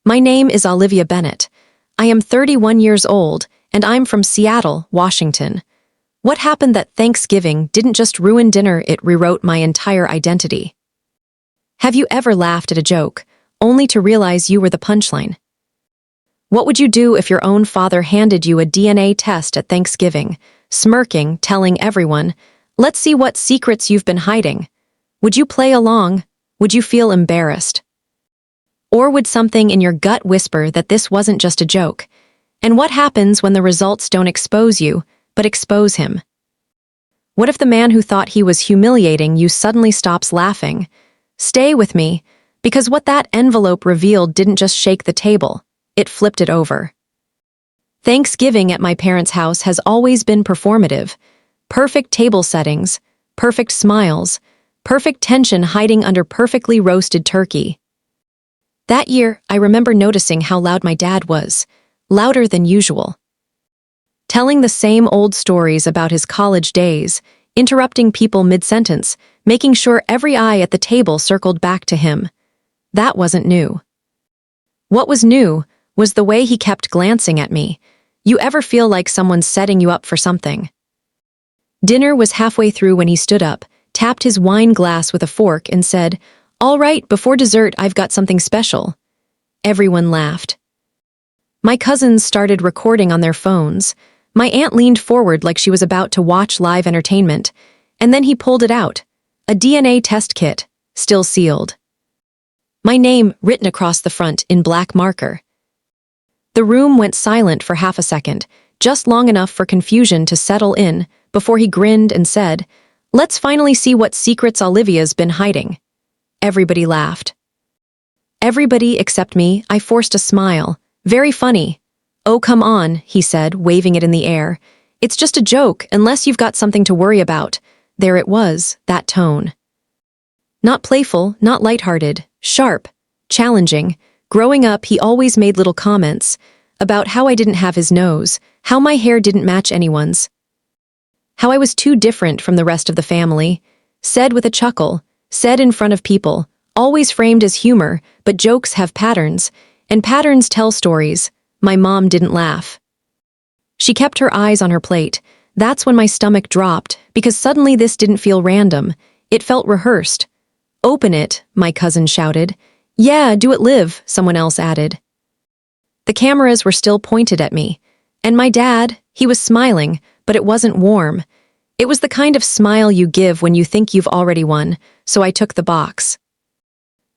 My name is Olivia Bennett. I am 31 years old, and I'm from Seattle, Washington. What happened that Thanksgiving didn't just ruin dinner, it rewrote my entire identity. Have you ever laughed at a joke, only to realize you were the punchline? What would you do if your own father handed you a DNA test at Thanksgiving, smirking, telling everyone, "Let's see what secrets you've been hiding"? Would you play along? Would you feel embarrassed? Or would something in your gut whisper that this wasn't just a joke? And what happens when the results don't expose you, but expose him? What if the man who thought he was humiliating you suddenly stops laughing? Stay with me, because what that envelope revealed didn't just shake the table, it flipped it over. Thanksgiving at my parents' house has always been performative. Perfect table settings, perfect smiles, perfect tension hiding under perfectly roasted turkey. That year, I remember noticing how loud my dad was, louder than usual. Telling the same old stories about his college days, interrupting people mid-sentence, making sure every eye at the table circled back to him. That wasn't new. What was new was the way he kept glancing at me. You ever feel like someone's setting you up for something? Dinner was halfway through when he stood up, tapped his wine glass with a fork and said, "All right, before dessert, I've got something special." Everyone laughed. My cousins started recording on their phones. My aunt leaned forward like she was about to watch live entertainment, and then he pulled it out, a DNA test kit, still sealed. My name written across the front in black marker. The room went silent for half a second, just long enough for confusion to settle in, before he grinned and said, "Let's finally see what secrets Olivia's been hiding." Everybody laughed. Everybody except me. I forced a smile. "Very funny." "Oh, come on," he said, waving it in the air. "It's just a joke, unless you've got something to worry about." There it was, that tone. Not playful, not lighthearted, sharp, challenging. Growing up, he always made little comments about how I didn't have his nose, how my hair didn't match anyone's, how I was too different from the rest of the family, said with a chuckle, said in front of people, always framed as humor, but jokes have patterns, and patterns tell stories. My mom didn't laugh. She kept her eyes on her plate. That's when my stomach dropped, because suddenly this didn't feel random. It felt rehearsed. "Open it," my cousin shouted. "Yeah, do it live," someone else added. The cameras were still pointed at me. And my dad, he was smiling, but it wasn't warm. It was the kind of smile you give when you think you've already won, so I took the box.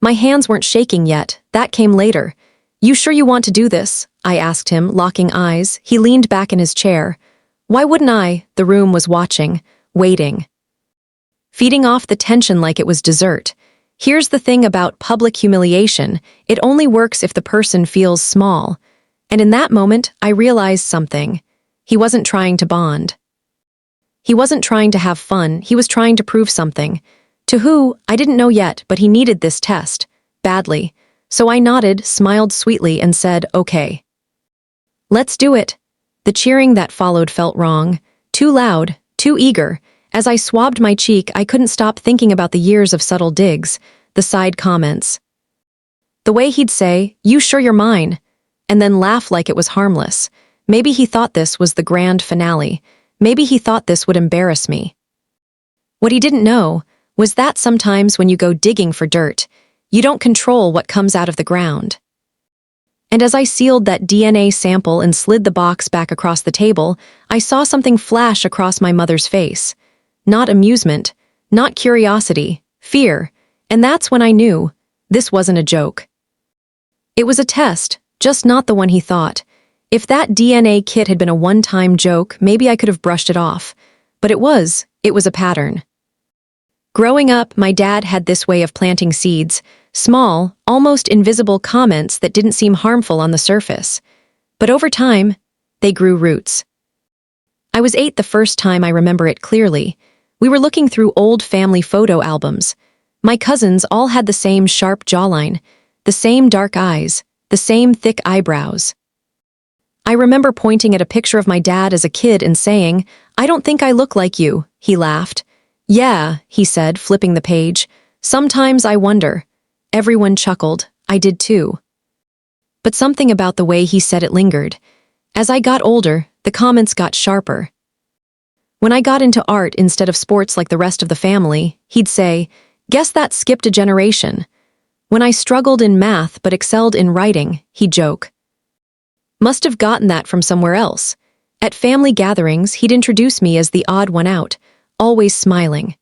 My hands weren't shaking yet, that came later. "You sure you want to do this?" I asked him, locking eyes. He leaned back in his chair. Why wouldn't I? The room was watching, waiting. Feeding off the tension like it was dessert. Here's the thing about public humiliation, it only works if the person feels small. And in that moment, I realized something. He wasn't trying to bond. He wasn't trying to have fun, he was trying to prove something. To who, I didn't know yet, but he needed this test. Badly. So I nodded, smiled sweetly, and said, "Okay. Let's do it." The cheering that followed felt wrong. Too loud, too eager. As I swabbed my cheek, I couldn't stop thinking about the years of subtle digs, the side comments. The way he'd say, "You sure you're mine?" and then laugh like it was harmless. Maybe he thought this was the grand finale. Maybe he thought this would embarrass me. What he didn't know was that sometimes when you go digging for dirt, you don't control what comes out of the ground. And as I sealed that DNA sample and slid the box back across the table, I saw something flash across my mother's face. Not amusement, not curiosity, fear. And that's when I knew this wasn't a joke. It was a test, just not the one he thought. If that DNA kit had been a one-time joke, maybe I could have brushed it off. But it was a pattern. Growing up, my dad had this way of planting seeds, small, almost invisible comments that didn't seem harmful on the surface. But over time, they grew roots. I was 8 the first time I remember it clearly. We were looking through old family photo albums. My cousins all had the same sharp jawline, the same dark eyes, the same thick eyebrows. I remember pointing at a picture of my dad as a kid and saying, "I don't think I look like you." He laughed. "Yeah," he said, flipping the page. "Sometimes I wonder." Everyone chuckled. I did too. But something about the way he said it lingered. As I got older, the comments got sharper. When I got into art instead of sports like the rest of the family, he'd say, "Guess that skipped a generation." When I struggled in math but excelled in writing, he'd joke, "Must have gotten that from somewhere else." At family gatherings, he'd introduce me as the odd one out, always smiling.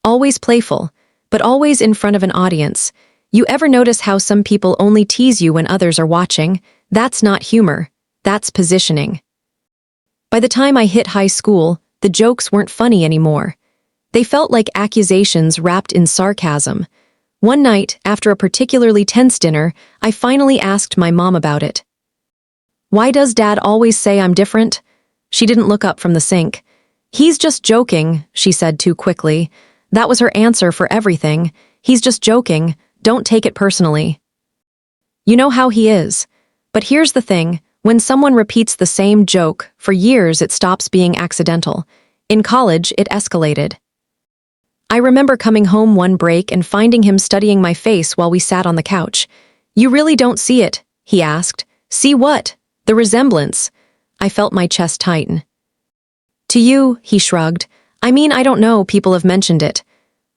Always playful, but always in front of an audience. You ever notice how some people only tease you when others are watching? That's not humor, that's positioning. By the time I hit high school, the jokes weren't funny anymore. They felt like accusations wrapped in sarcasm. One night, after a particularly tense dinner, I finally asked my mom about it. "Why does Dad always say I'm different?" She didn't look up from the sink. "He's just joking," she said too quickly. That was her answer for everything. "He's just joking, don't take it personally." You know how he is. But here's the thing, when someone repeats the same joke for years, it stops being accidental. In college, it escalated. I remember coming home one break and finding him studying my face while we sat on the couch. "You really don't see it?" he asked. "See what?" "The resemblance." I felt my chest tighten. "To you," he shrugged. "I mean, I don't know, people have mentioned it."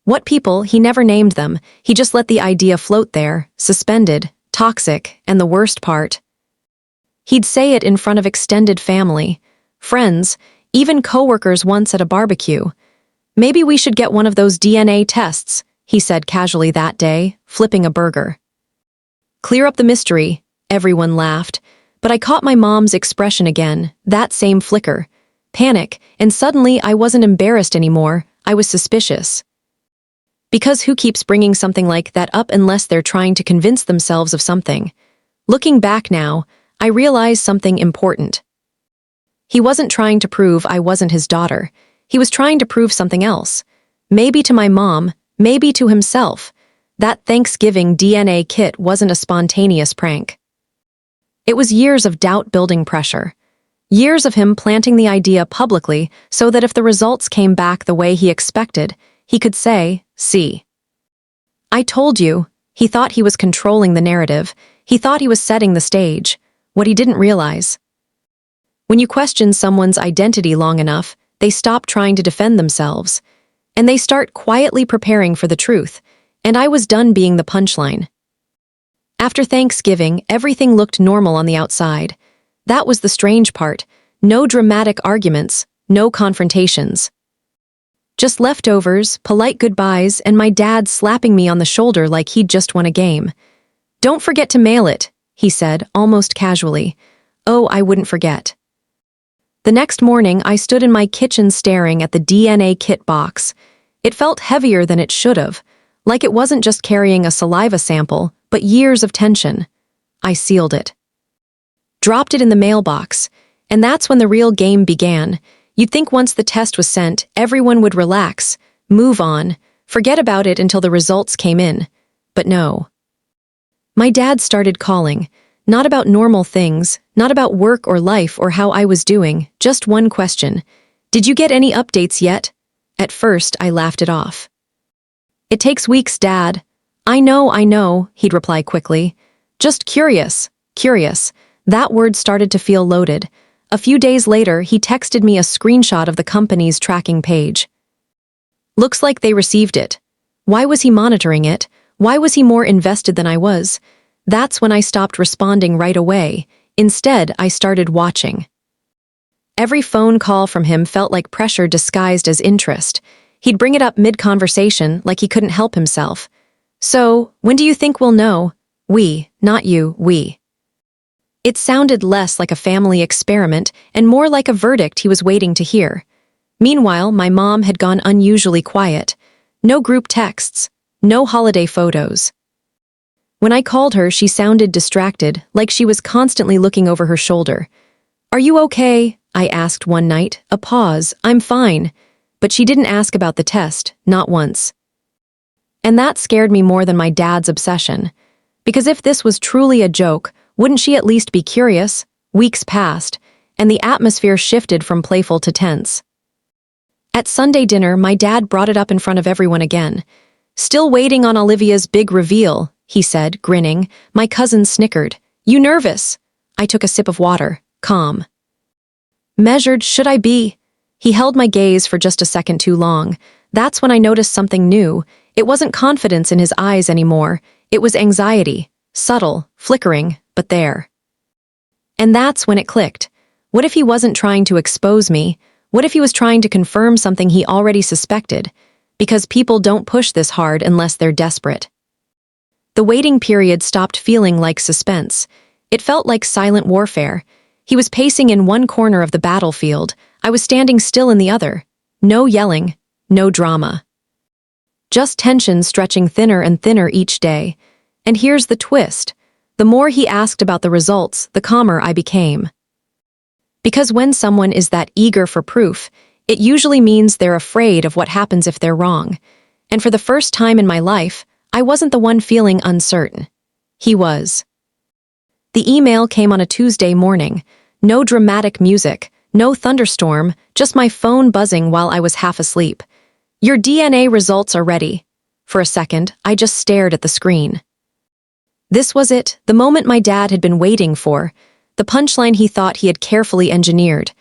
What people? He never named them. He just let the idea float there, suspended, toxic, and the worst part. He'd say it in front of extended family, friends, even coworkers once at a barbecue. "Maybe we should get one of those DNA tests," he said casually that day, flipping a burger. "Clear up the mystery," everyone laughed, but I caught my mom's expression again, that same flicker. Panic, and suddenly I wasn't embarrassed anymore, I was suspicious. Because who keeps bringing something like that up unless they're trying to convince themselves of something? Looking back now, I realized something important. He wasn't trying to prove I wasn't his daughter. He was trying to prove something else. Maybe to my mom, maybe to himself. That Thanksgiving DNA kit wasn't a spontaneous prank. It was years of doubt-building pressure. Years of him planting the idea publicly so that if the results came back the way he expected, he could say, "See. I told you." He thought he was controlling the narrative. He thought he was setting the stage. What he didn't realize. When you question someone's identity long enough, they stop trying to defend themselves. And they start quietly preparing for the truth. And I was done being the punchline. After Thanksgiving, everything looked normal on the outside. That was the strange part. No dramatic arguments, no confrontations. Just leftovers, polite goodbyes, and my dad slapping me on the shoulder like he'd just won a game. "Don't forget to mail it," he said, almost casually. Oh, I wouldn't forget. The next morning, I stood in my kitchen staring at the DNA kit box. It felt heavier than it should have, like it wasn't just carrying a saliva sample, but years of tension. I sealed it. Dropped it in the mailbox, and that's when the real game began. You'd think once the test was sent, everyone would relax, move on, forget about it until the results came in. But no. My dad started calling, not about normal things, not about work or life or how I was doing, just one question. "Did you get any updates yet?" At first, I laughed it off. "It takes weeks, Dad." I know, he'd reply quickly. "Just curious, curious." That word started to feel loaded. A few days later, he texted me a screenshot of the company's tracking page. "Looks like they received it." Why was he monitoring it? Why was he more invested than I was? That's when I stopped responding right away. Instead, I started watching. Every phone call from him felt like pressure disguised as interest. He'd bring it up mid-conversation like he couldn't help himself. "So, when do you think we'll know?" "We, not you, we." It sounded less like a family experiment and more like a verdict he was waiting to hear. Meanwhile, my mom had gone unusually quiet. No group texts, no holiday photos. When I called her, she sounded distracted, like she was constantly looking over her shoulder. "Are you okay?" I asked one night. A pause. "I'm fine." But she didn't ask about the test, not once. And that scared me more than my dad's obsession. Because if this was truly a joke, wouldn't she at least be curious? Weeks passed, and the atmosphere shifted from playful to tense. At Sunday dinner, my dad brought it up in front of everyone again. "Still waiting on Olivia's big reveal," he said, grinning. My cousin snickered. "You nervous?" I took a sip of water, calm. "Measured should I be?" He held my gaze for just a second too long. That's when I noticed something new. It wasn't confidence in his eyes anymore. It was anxiety, subtle, flickering, but there. And that's when it clicked. What if he wasn't trying to expose me? What if he was trying to confirm something he already suspected? Because people don't push this hard unless they're desperate. The waiting period stopped feeling like suspense. It felt like silent warfare. He was pacing in one corner of the battlefield. I was standing still in the other. No yelling, no drama. Just tension stretching thinner and thinner each day. And here's the twist. The more he asked about the results, the calmer I became. Because when someone is that eager for proof, it usually means they're afraid of what happens if they're wrong. And for the first time in my life, I wasn't the one feeling uncertain. He was. The email came on a Tuesday morning. No dramatic music, no thunderstorm, just my phone buzzing while I was half asleep. "Your DNA results are ready." For a second, I just stared at the screen. This was it, the moment my dad had been waiting for, the punchline he thought he had carefully engineered.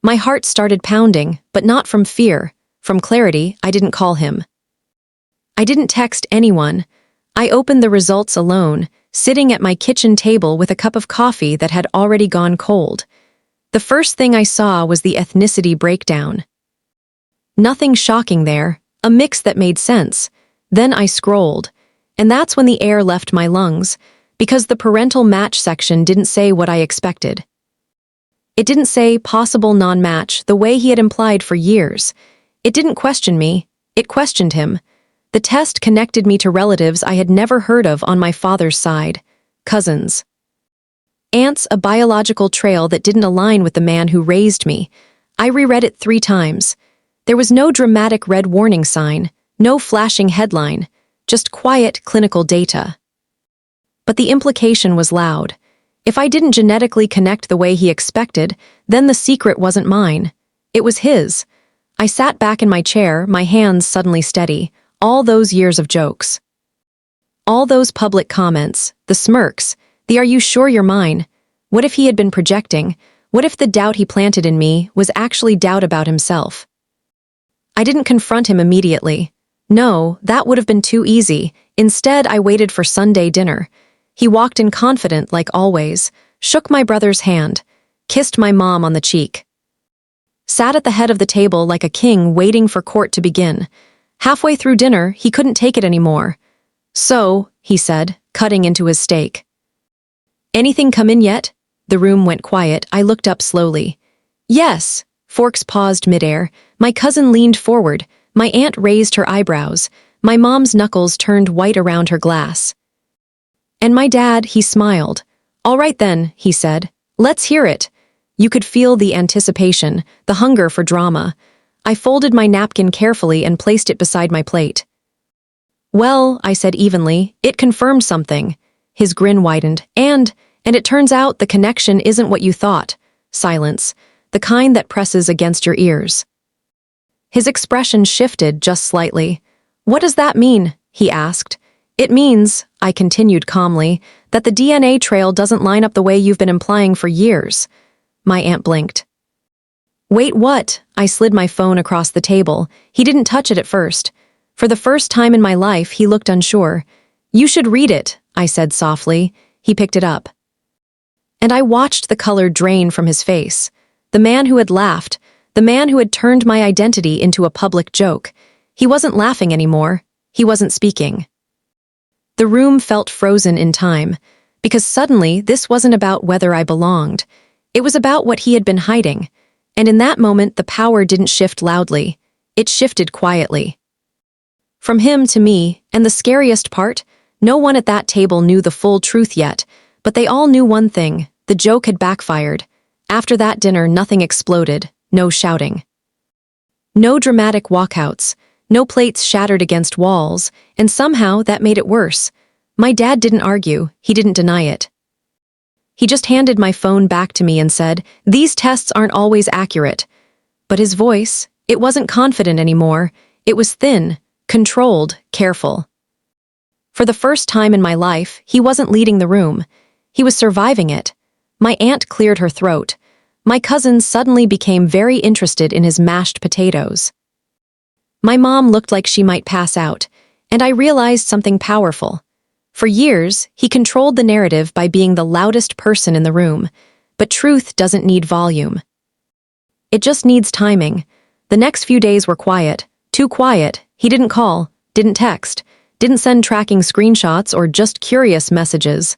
My heart started pounding, but not from fear, from clarity. I didn't call him. I didn't text anyone. I opened the results alone, sitting at my kitchen table with a cup of coffee that had already gone cold. The first thing I saw was the ethnicity breakdown. Nothing shocking there, a mix that made sense. Then I scrolled, and that's when the air left my lungs, because the parental match section didn't say what I expected. It didn't say possible non-match the way he had implied for years. It didn't question me, it questioned him. The test connected me to relatives I had never heard of on my father's side, cousins. Aunts, a biological trail that didn't align with the man who raised me. I reread it 3 times. There was no dramatic red warning sign, no flashing headline, just quiet clinical data. But the implication was loud. If I didn't genetically connect the way he expected, then the secret wasn't mine. It was his. I sat back in my chair, my hands suddenly steady. All those years of jokes. All those public comments, the smirks, the "are you sure you're mine?" What if he had been projecting? What if the doubt he planted in me was actually doubt about himself? I didn't confront him immediately. No, that would have been too easy. Instead, I waited for Sunday dinner. He walked in confident like always, shook my brother's hand, kissed my mom on the cheek. Sat at the head of the table like a king waiting for court to begin. Halfway through dinner, he couldn't take it anymore. "So," he said, cutting into his steak. "Anything come in yet?" The room went quiet. I looked up slowly. "Yes." Forks paused midair. My cousin leaned forward. My aunt raised her eyebrows. My mom's knuckles turned white around her glass. And my dad, he smiled. "All right then," he said. "Let's hear it." You could feel the anticipation, the hunger for drama. I folded my napkin carefully and placed it beside my plate. "Well," I said evenly, "it confirmed something." His grin widened. And it turns out the connection isn't what you thought." Silence. The kind that presses against your ears. His expression shifted just slightly. "What does that mean?" he asked. "It means," I continued calmly, "that the DNA trail doesn't line up the way you've been implying for years." My aunt blinked. "Wait, what?" I slid my phone across the table. He didn't touch it at first. For the first time in my life, he looked unsure. "You should read it," I said softly. He picked it up. And I watched the color drain from his face. The man who had laughed, the man who had turned my identity into a public joke. He wasn't laughing anymore. He wasn't speaking. The room felt frozen in time, because suddenly this wasn't about whether I belonged. It was about what he had been hiding. And in that moment, the power didn't shift loudly. It shifted quietly. From him to me, and the scariest part, no one at that table knew the full truth yet, but they all knew one thing: the joke had backfired. After that dinner, nothing exploded, no shouting. No dramatic walkouts, no plates shattered against walls, and somehow that made it worse. My dad didn't argue, he didn't deny it. He just handed my phone back to me and said, "These tests aren't always accurate." But his voice, it wasn't confident anymore. It was thin, controlled, careful. For the first time in my life, he wasn't leading the room. He was surviving it. My aunt cleared her throat. My cousins suddenly became very interested in his mashed potatoes. My mom looked like she might pass out, and I realized something powerful. For years, he controlled the narrative by being the loudest person in the room, but truth doesn't need volume. It just needs timing. The next few days were quiet, too quiet. He didn't call, didn't text, didn't send tracking screenshots or just curious messages.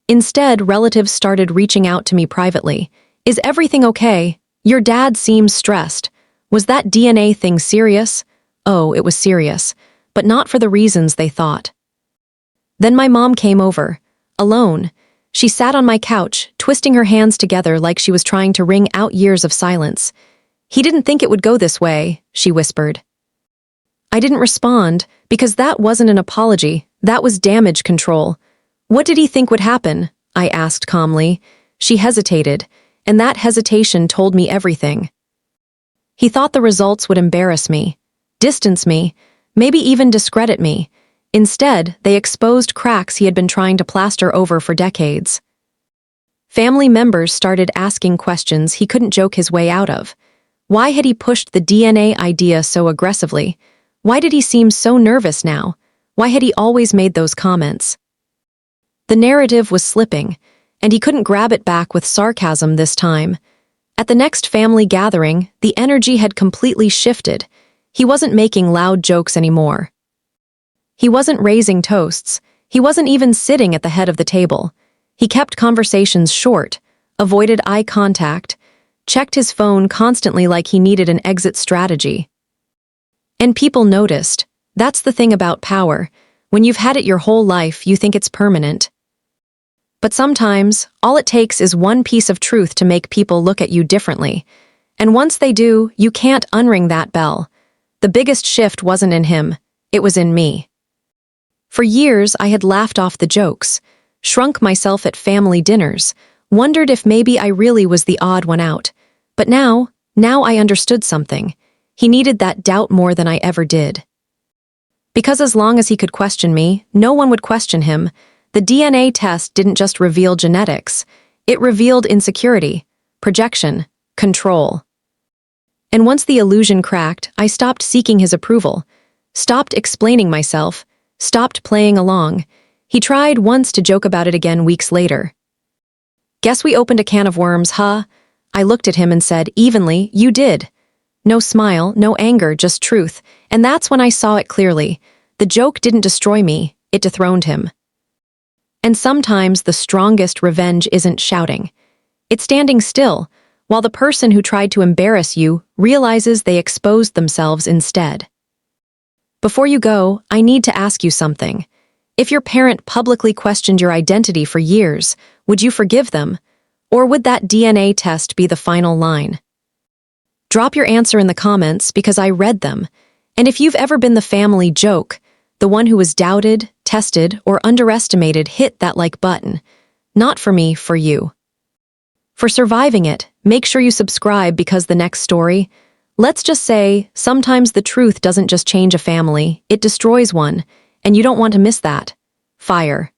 Instead, relatives started reaching out to me privately. Is everything okay? Your dad seems stressed. Was that DNA thing serious? Oh, it was serious, but not for the reasons they thought. Then my mom came over, alone. She sat on my couch, twisting her hands together like she was trying to wring out years of silence. He didn't think it would go this way, she whispered. I didn't respond, because that wasn't an apology, that was damage control. What did he think would happen? I asked calmly. She hesitated, and that hesitation told me everything. He thought the results would embarrass me, distance me, maybe even discredit me. Instead, they exposed cracks he had been trying to plaster over for decades. Family members started asking questions he couldn't joke his way out of. Why had he pushed the DNA idea so aggressively? Why did he seem so nervous now? Why had he always made those comments? The narrative was slipping, and he couldn't grab it back with sarcasm this time. At the next family gathering, the energy had completely shifted. He wasn't making loud jokes anymore. He wasn't raising toasts. He wasn't even sitting at the head of the table. He kept conversations short, avoided eye contact, checked his phone constantly like he needed an exit strategy. And people noticed. That's the thing about power. When you've had it your whole life, you think it's permanent. But sometimes, all it takes is one piece of truth to make people look at you differently. And once they do, you can't unring that bell. The biggest shift wasn't in him, it was in me. For years, I had laughed off the jokes, shrunk myself at family dinners, wondered if maybe I really was the odd one out. But now I understood something. He needed that doubt more than I ever did. Because as long as he could question me, no one would question him. The DNA test didn't just reveal genetics. It revealed insecurity, projection, control. And once the illusion cracked, I stopped seeking his approval, stopped explaining myself, stopped playing along. He tried once to joke about it again weeks later. Guess we opened a can of worms, huh? I looked at him and said, evenly, you did. No smile, no anger, just truth. And that's when I saw it clearly. The joke didn't destroy me, it dethroned him. And sometimes the strongest revenge isn't shouting. It's standing still, while the person who tried to embarrass you realizes they exposed themselves instead. Before you go, I need to ask you something. If your parent publicly questioned your identity for years, would you forgive them? Or would that DNA test be the final line? Drop your answer in the comments because I read them. And if you've ever been the family joke, the one who was doubted, tested, or underestimated, hit that like button. Not for me, for you. For surviving it, make sure you subscribe because the next story, let's just say, sometimes the truth doesn't just change a family, it destroys one, and you don't want to miss that. Fire.